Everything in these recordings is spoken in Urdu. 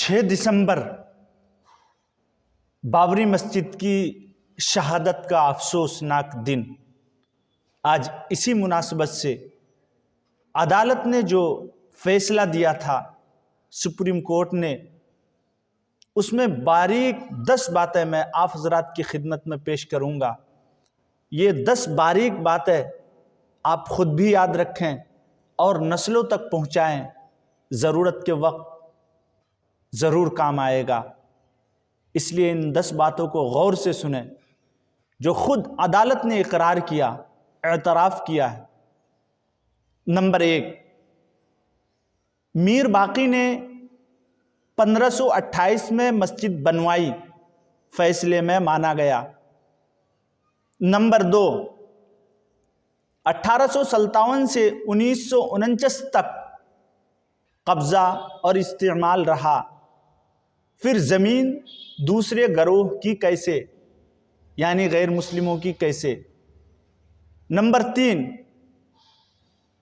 6 دسمبر بابری مسجد کی شہادت کا افسوسناک دن۔ آج اسی مناسبت سے عدالت نے جو فیصلہ دیا تھا، سپریم کورٹ نے، اس میں باریک 10 باتیں میں آپ حضرات کی خدمت میں پیش کروں گا۔ یہ 10 باریک باتیں آپ خود بھی یاد رکھیں اور نسلوں تک پہنچائیں، ضرورت کے وقت ضرور کام آئے گا۔ اس لیے ان 10 باتوں کو غور سے سنیں جو خود عدالت نے اقرار کیا، اعتراف کیا ہے۔ نمبر 1، میر باقی نے 1528 میں مسجد بنوائی، فیصلے میں مانا گیا۔ نمبر 2، 1857 سے 1949 تک قبضہ اور استعمال رہا، پھر زمین دوسرے گروہ کی کیسے، یعنی غیر مسلموں کی کیسے۔ نمبر 3،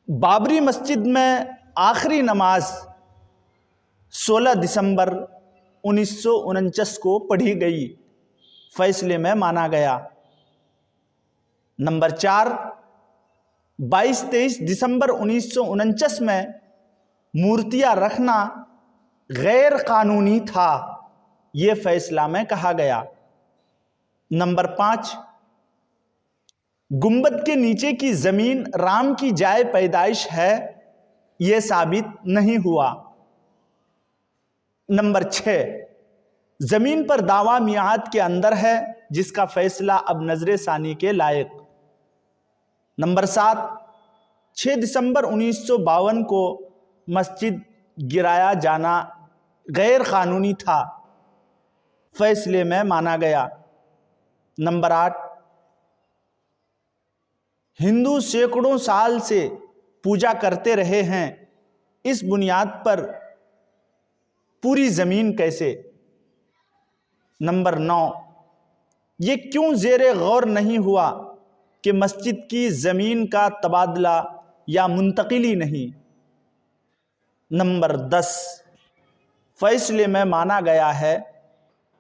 بابری مسجد میں آخری نماز 16 دسمبر 1949 کو پڑھی گئی، فیصلے میں مانا گیا۔ نمبر 4، 22-23 دسمبر 1949 میں مورتیاں رکھنا غیر قانونی تھا، یہ فیصلہ میں کہا گیا۔ نمبر 5، گنبد کے نیچے کی زمین رام کی جائے پیدائش ہے، یہ ثابت نہیں ہوا۔ نمبر 6، زمین پر دعویٰ میعاد کے اندر ہے، جس کا فیصلہ اب نظر ثانی کے لائق۔ نمبر 7، 6 دسمبر 1952 کو مسجد گرایا جانا غیر قانونی تھا، فیصلے میں مانا گیا۔ نمبر 8، ہندو سینکڑوں سال سے پوجا کرتے رہے ہیں، اس بنیاد پر پوری زمین کیسے۔ نمبر 9، یہ کیوں زیر غور نہیں ہوا کہ مسجد کی زمین کا تبادلہ یا منتقلی نہیں۔ نمبر 10، فیصلے میں مانا گیا ہے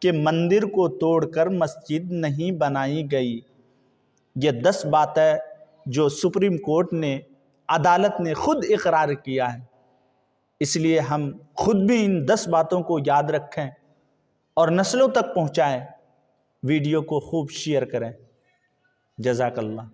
کہ مندر کو توڑ کر مسجد نہیں بنائی گئی۔ یہ 10 باتیں جو سپریم کورٹ نے، عدالت نے خود اقرار کیا ہے، اس لیے ہم خود بھی ان 10 باتوں کو یاد رکھیں اور نسلوں تک پہنچائیں۔ ویڈیو کو خوب شیئر کریں۔ جزاک اللہ۔